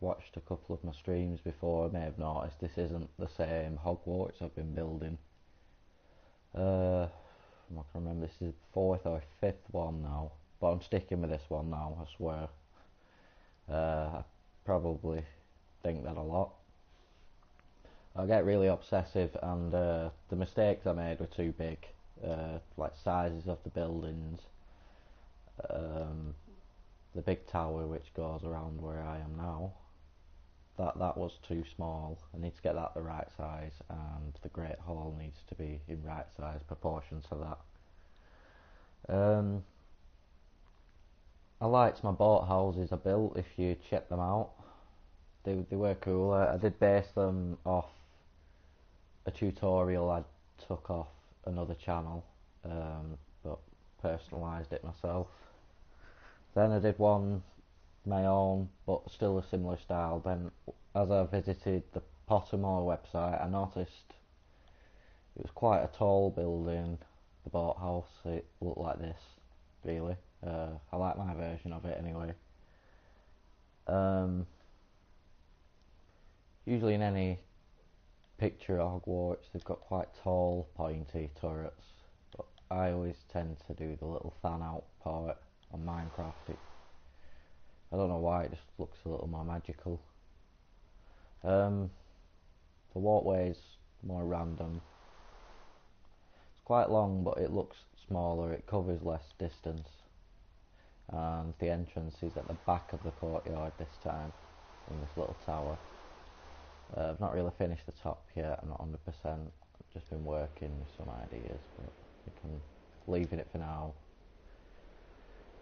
watched a couple of my streams before may have noticed this isn't the same Hogwarts I've been building. I'm not gonna remember, this is the fourth or fifth one now, but I'm sticking with this one now, I swear. I probably think that a lot. I get really obsessive, and the mistakes I made were too big. Like sizes of the buildings, um, the big tower which goes around where I am now. That was too small. I need to get that the right size, and the Great Hall needs to be in right size proportion to that. I liked my boat houses I built. If you check them out, they were cool. I did base them off a tutorial I took off another channel, but personalised it myself. Then I did one my own, but still a similar style. Then, as I visited the Pottermore website, I noticed it was quite a tall building. The boathouse, it looked like this, really. I like my version of it anyway. Usually in any picture of Hogwarts, they've got quite tall, pointy turrets, but I always tend to do the little fan out part on Minecraft. I don't know why, it just looks a little more magical. The walkway's more random. It's quite long, but it looks smaller, it covers less distance. And the entrance is at the back of the courtyard this time, in this little tower. I've not really finished the top yet, I'm not 100%, I've just been working with some ideas, but we can leave it for now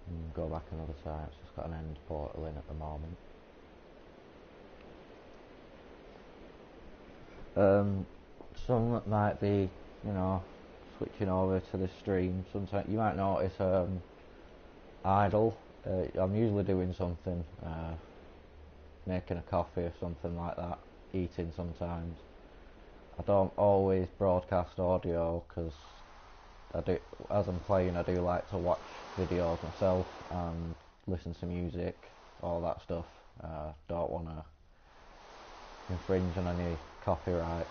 and go back another time. It's just got an end portal in at the moment. Some might be, switching over to the stream. Sometimes you might notice idle. I'm usually doing something, making a coffee or something like that, eating sometimes. I don't always broadcast audio because as I'm playing, I do like to watch videos myself and listen to music, all that stuff. Don't want to infringe on any copyrights.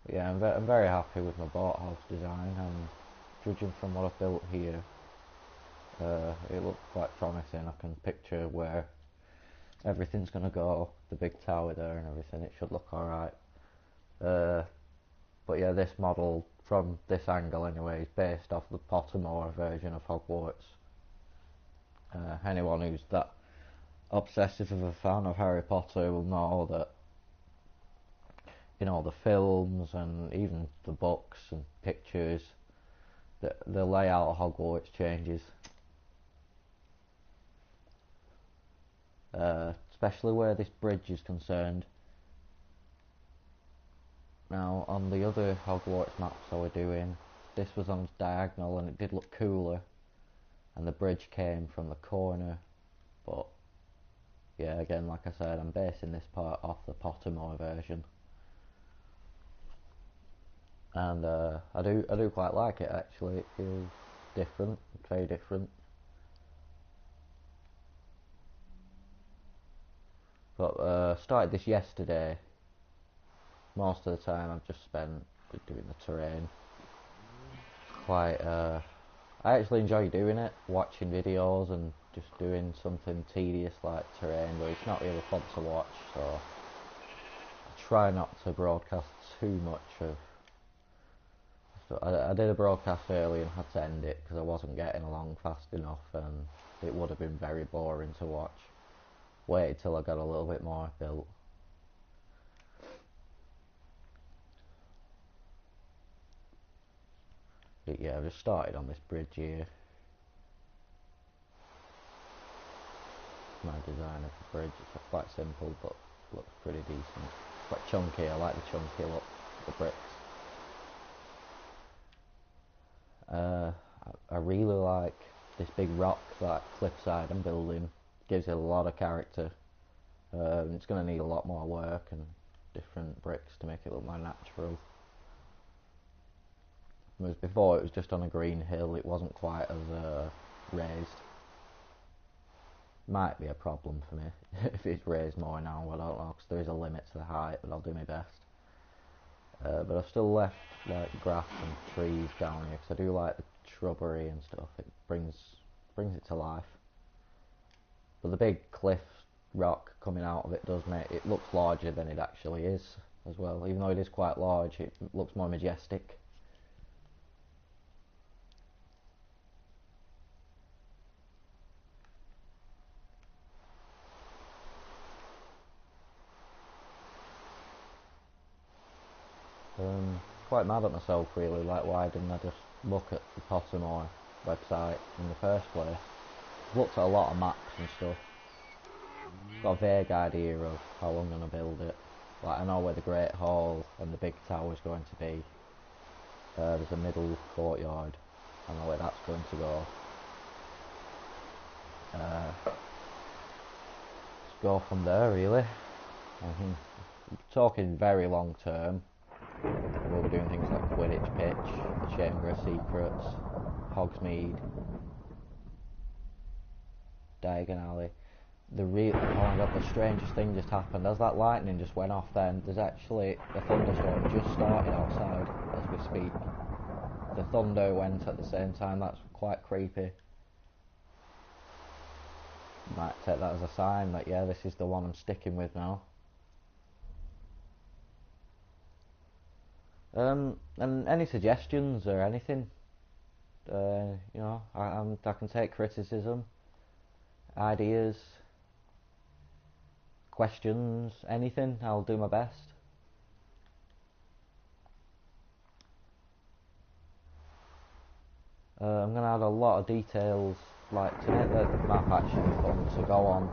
But yeah, I'm very happy with my boathouse design, and judging from what I've built here, it looks quite promising. I can picture where everything's going to go, the big tower there and everything. It should look alright. But yeah, this model, from this angle anyway, is based off the Pottermore version of Hogwarts. Anyone who's that obsessive of a fan of Harry Potter will know that in all the films and even the books and pictures, the layout of Hogwarts changes. Especially where this bridge is concerned. Now, on the other Hogwarts maps I were doing, this was on diagonal and it did look cooler, and the bridge came from the corner, but yeah, again, like I said, I'm basing this part off the Pottermore version, and I do quite like it actually. It feels different, very different. But started this yesterday. Most of the time I've just spent doing the terrain. Quite I actually enjoy doing it, watching videos and just doing something tedious like terrain, but it's not really fun to watch, so I try not to broadcast too much of. So I did a broadcast early and had to end it because I wasn't getting along fast enough, and it would have been very boring to watch. Waited till I got a little bit more built. But yeah, I just started on this bridge here. My design of the bridge, it's quite simple but looks pretty decent. Quite chunky, I like the chunky look of the bricks. I really like this big rock that cliffside I'm building. Gives it a lot of character. It's going to need a lot more work and different bricks to make it look more natural. Whereas before it was just on a green hill, it wasn't quite as raised. Might be a problem for me if it's raised more now, I don't know, because there is a limit to the height, but I'll do my best. But I've still left like grass and trees down here, because I do like the shrubbery and stuff. It brings it to life. But the big cliff rock coming out of it does make it looks larger than it actually is as well. Even though it is quite large, it looks more majestic. Quite mad at myself really, like why didn't I just look at the Pottermore website in the first place? I've looked at a lot of maps and stuff. Got a vague idea of how I'm going to build it. Like I know where the Great Hall and the big tower is going to be. There's a middle courtyard. I know where that's going to go. Let's go from there really. I think talking very long term. We'll be doing things like Quidditch pitch, the Chamber of Secrets, Hogsmeade, Diagon Alley. Oh my god, the strangest thing just happened. As that lightning just went off then, there's actually a thunderstorm just started outside as we speak. The thunder went at the same time, that's quite creepy. Might take that as a sign that yeah, this is the one I'm sticking with now. And any suggestions or anything? You know, I can take criticism, ideas, questions, anything. I'll do my best. I'm going to add a lot of details, like to make the map actually fun to go on.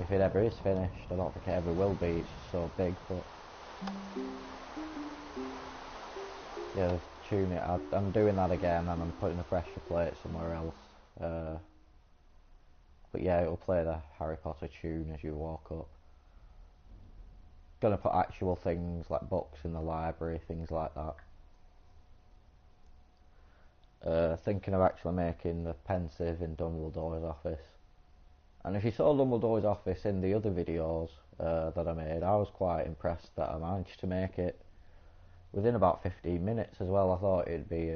If it ever is finished, I don't think it ever will be. It's just so big, but yeah, tune it. I'm doing that again, and I'm putting a fresher plate somewhere else. But yeah, it'll play the Harry Potter tune as you walk up. Gonna put actual things like books in the library, things like that. Thinking of actually making the pensive in Dumbledore's office. And if you saw Dumbledore's office in the other videos that I made, I was quite impressed that I managed to make it within about 15 minutes as well. I thought it'd be,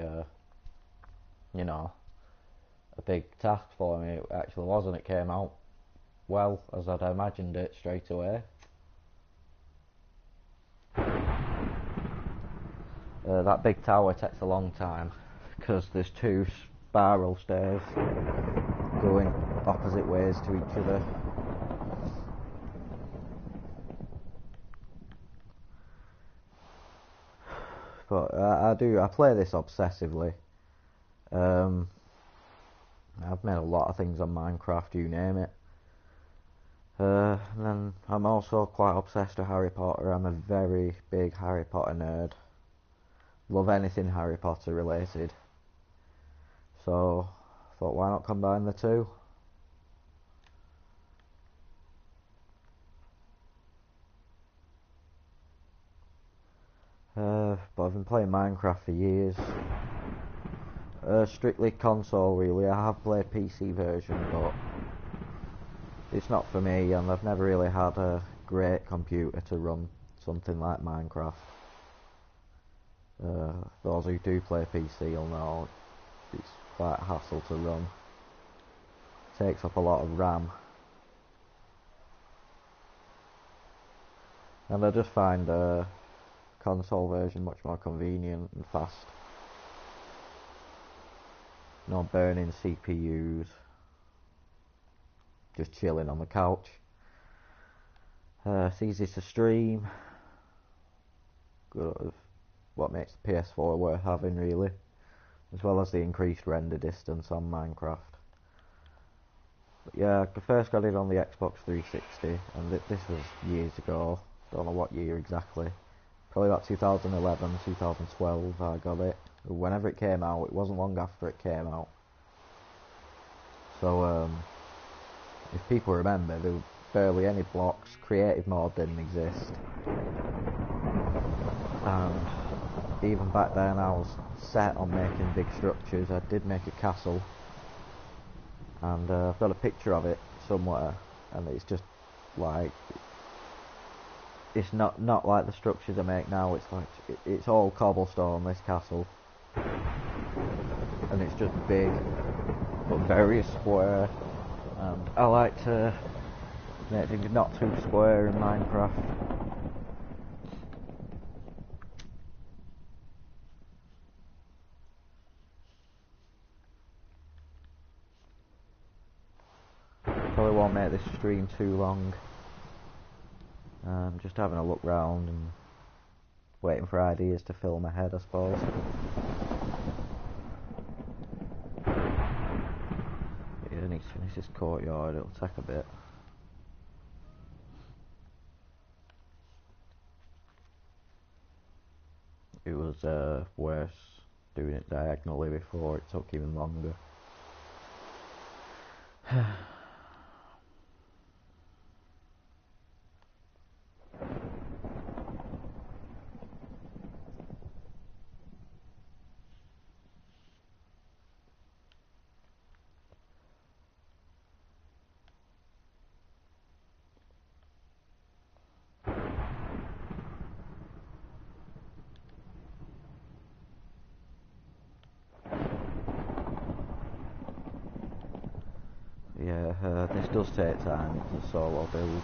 you know, a big task for me. It actually wasn't. It came out well as I'd imagined it straight away. That big tower takes a long time because there's two spiral stairs going opposite ways to each other. But I play this obsessively. I've made a lot of things on Minecraft, you name it. And then I'm also quite obsessed with Harry Potter. I'm a very big Harry Potter nerd. Love anything Harry Potter related. So I thought, why not combine the two? But I've been playing Minecraft for years. Strictly console really. I have played PC version, but it's not for me, and I've never really had a great computer to run something like Minecraft. Those who do play PC will know it's quite a hassle to run. Takes up a lot of RAM. And I just find the console version much more convenient and fast. No burning CPUs. Just chilling on the couch. It's easy to stream. Good. What makes the PS4 worth having really, as well as the increased render distance on Minecraft. But yeah, I first got it on the Xbox 360, and this was years ago. Don't know what year exactly. Probably about 2011, 2012 I got it. Whenever it came out, it wasn't long after it came out. So if people remember, there were barely any blocks. Creative mode didn't exist. And even back then I was set on making big structures. I did make a castle, and I've got a picture of it somewhere, and it's just like, it's not like the structures I make now. It's like it's all cobblestone, this castle, and it's just big but very square. And I like to make things not too square in Minecraft. Probably won't make this stream too long. Just having a look round and waiting for ideas to fill my head, I suppose. Yeah, I need to finish this courtyard, it'll take a bit. It was worse doing it diagonally before, it took even longer. Yeah, this does take time, it's a solo build.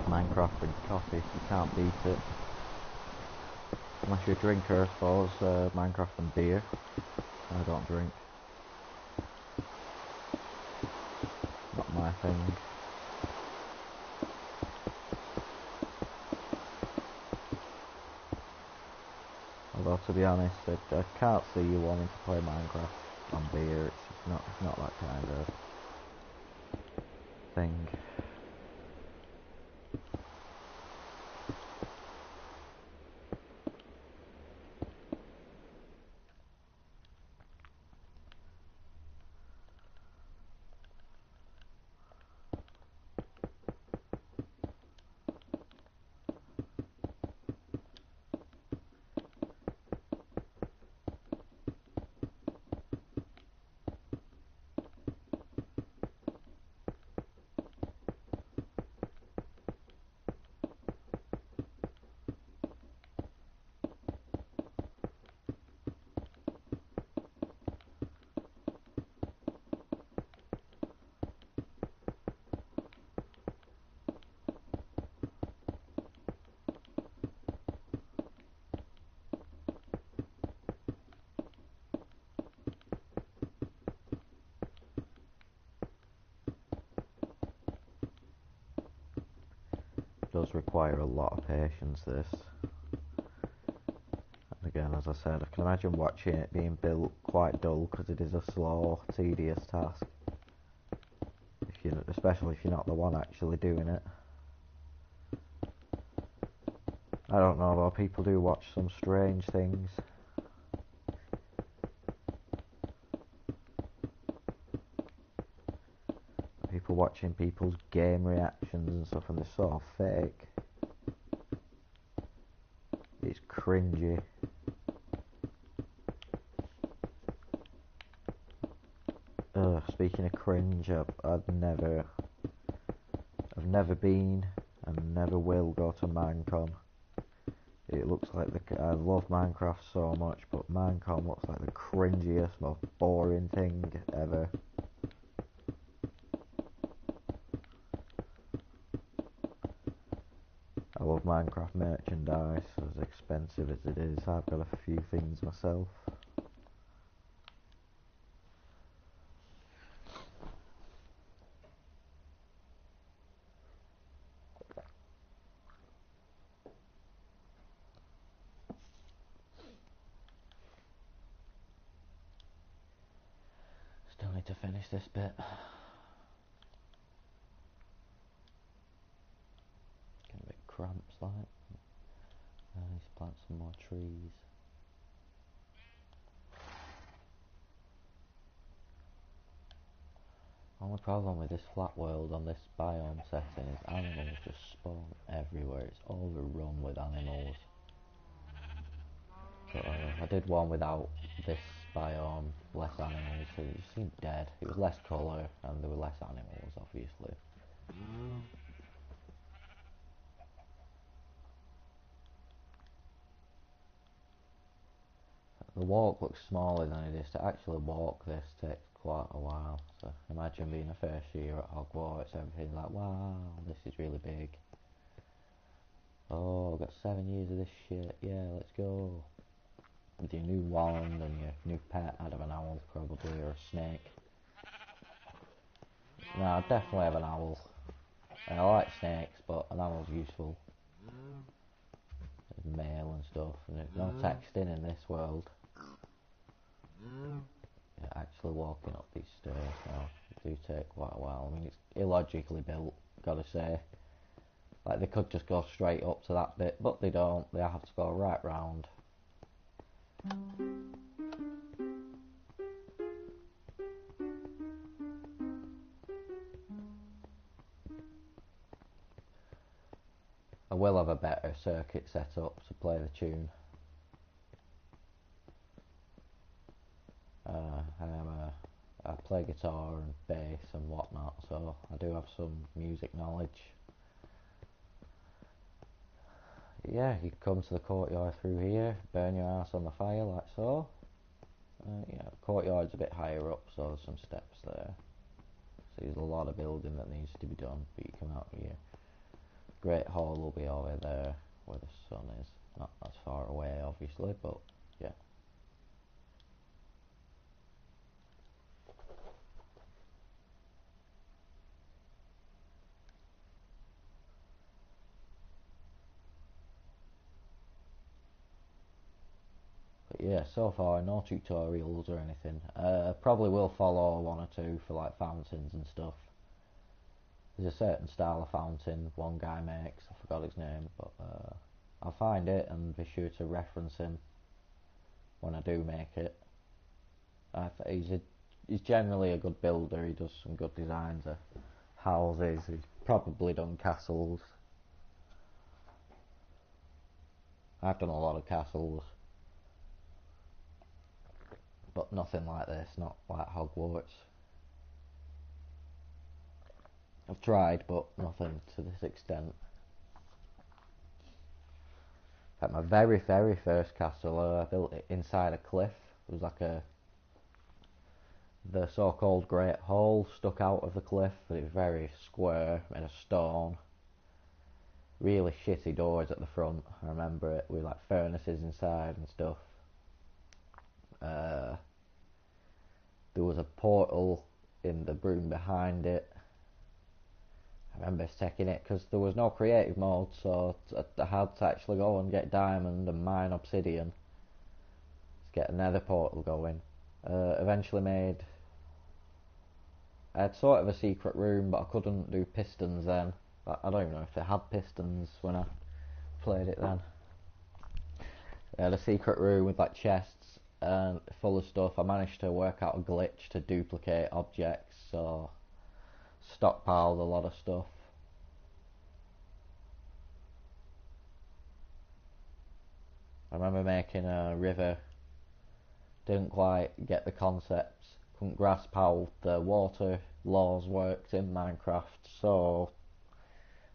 Minecraft with coffee, you can't beat it. Unless you're a drinker, I suppose, Minecraft and beer. I don't drink. Not my thing. Although, to be honest, I can't see you wanting to play Minecraft on beer. It's not that kind of thing. Does require a lot of patience, this. And again, as I said, I can imagine watching it being built quite dull because it is a slow, tedious task. Especially if you're not the one actually doing it. I don't know though, people do watch some strange things. People watching people's game reactions and stuff, and they're so fake. It's cringy. Speaking of cringe, I've never been and never will go to Minecon. It looks like I love Minecraft so much, but Minecon looks like the cringiest, most boring thing ever. I love Minecraft merchandise, as expensive as it is. I've got a few things myself. Still need to finish this bit. Getting a bit cramps like. I need to plant some more trees. Only problem with this flat world on this biome setting is animals just spawn everywhere. It's overrun with animals. So I did one without this biome, less animals, so it just seemed dead. It was less colour and there were less animals, obviously. The walk looks smaller than it is. To actually walk this takes quite a while. So imagine being a first year at Hogwarts, everything's like, wow, this is really big. Oh, I've got 7 years of this shit, yeah, let's go. With your new wand and your new pet, I'd have an owl probably, or a snake. No, I'd definitely have an owl. I like snakes, but an owl's useful. There's mail and stuff, and there's no texting in this world. Yeah, actually walking up these stairs now do take quite a while. I mean, it's illogically built, gotta say. Like, they could just go straight up to that bit, but they don't. They have to go right round. I will have a better circuit set up to play the tune. I play guitar and bass and whatnot, so I do have some music knowledge. Yeah, you come to the courtyard through here, burn your ass on the fire like so. Yeah, the courtyard's a bit higher up, so there's some steps there. So there's a lot of building that needs to be done, but you come out here. Great Hall will be over there, where the sun is. Not as far away, obviously, but yeah. But yeah, so far no tutorials or anything. Probably will follow one or two for like fountains and stuff. There's a certain style of fountain one guy makes, I forgot his name, but I'll find it and be sure to reference him when I do make it. He's generally a good builder, he does some good designs of houses, he's probably done castles. I've done a lot of castles, but nothing like this, not like Hogwarts. I've tried, but nothing to this extent. In fact, my very, very first castle, I built it inside a cliff. It was like the so-called Great Hall stuck out of the cliff. It was very square, made of stone. Really shitty doors at the front. I remember it with like furnaces inside and stuff. There was a portal in the room behind it. I remember taking it because there was no creative mode, so I had to actually go and get diamond and mine obsidian to get another portal going. Eventually I had sort of a secret room, but I couldn't do pistons then. I don't even know if it had pistons when I played it then. I had a secret room with like chests and full of stuff. I managed to work out a glitch to duplicate objects, so stockpiled a lot of stuff. I remember making a river, didn't quite get the concepts, couldn't grasp how the water laws worked in Minecraft, so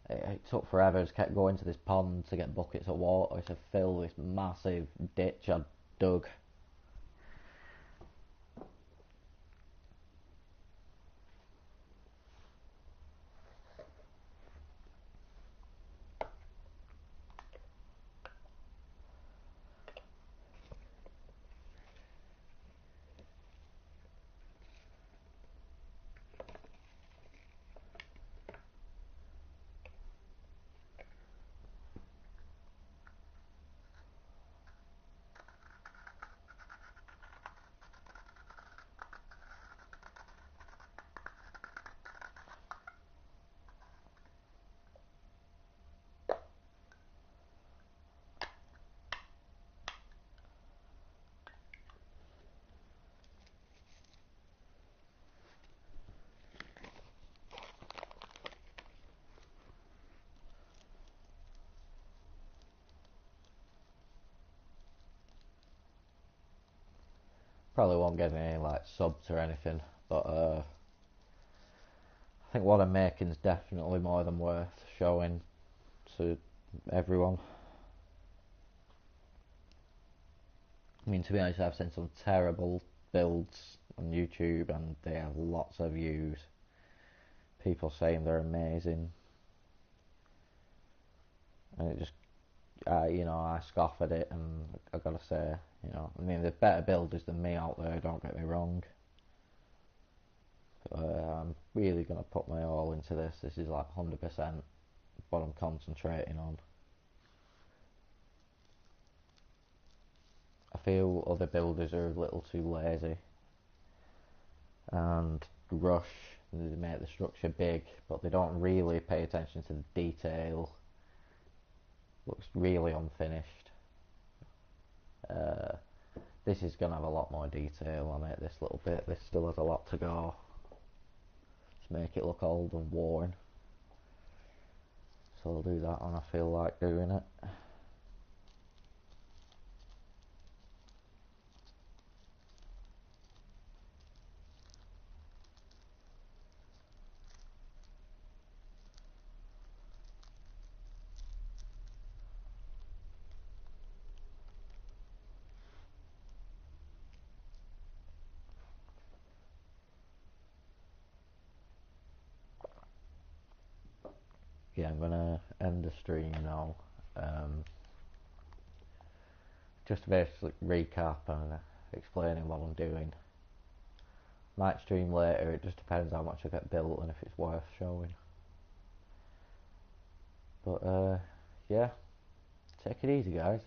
it took forever. I just kept going to this pond to get buckets of water to fill this massive ditch I'd dug. Probably won't get any like subs or anything, but I think what I'm making is definitely more than worth showing to everyone. I mean, to be honest, I've seen some terrible builds on YouTube and they have lots of views. People saying they're amazing, and it just, I scoff at it, and I gotta say, I mean, there's better builders than me out there. Don't get me wrong. But, I'm really gonna put my all into this. This is like 100% what I'm concentrating on. I feel other builders are a little too lazy and rush. They make the structure big, but they don't really pay attention to the detail. Looks really unfinished. Uh, this is going to have a lot more detail on it, this little bit. This still has a lot to go to make it look old and worn. So I'll do that when I feel like doing it. Yeah, I'm going to end the stream now. Just to basically recap and explaining what I'm doing. Might stream later, it just depends how much I get built and if it's worth showing. But yeah, take it easy guys.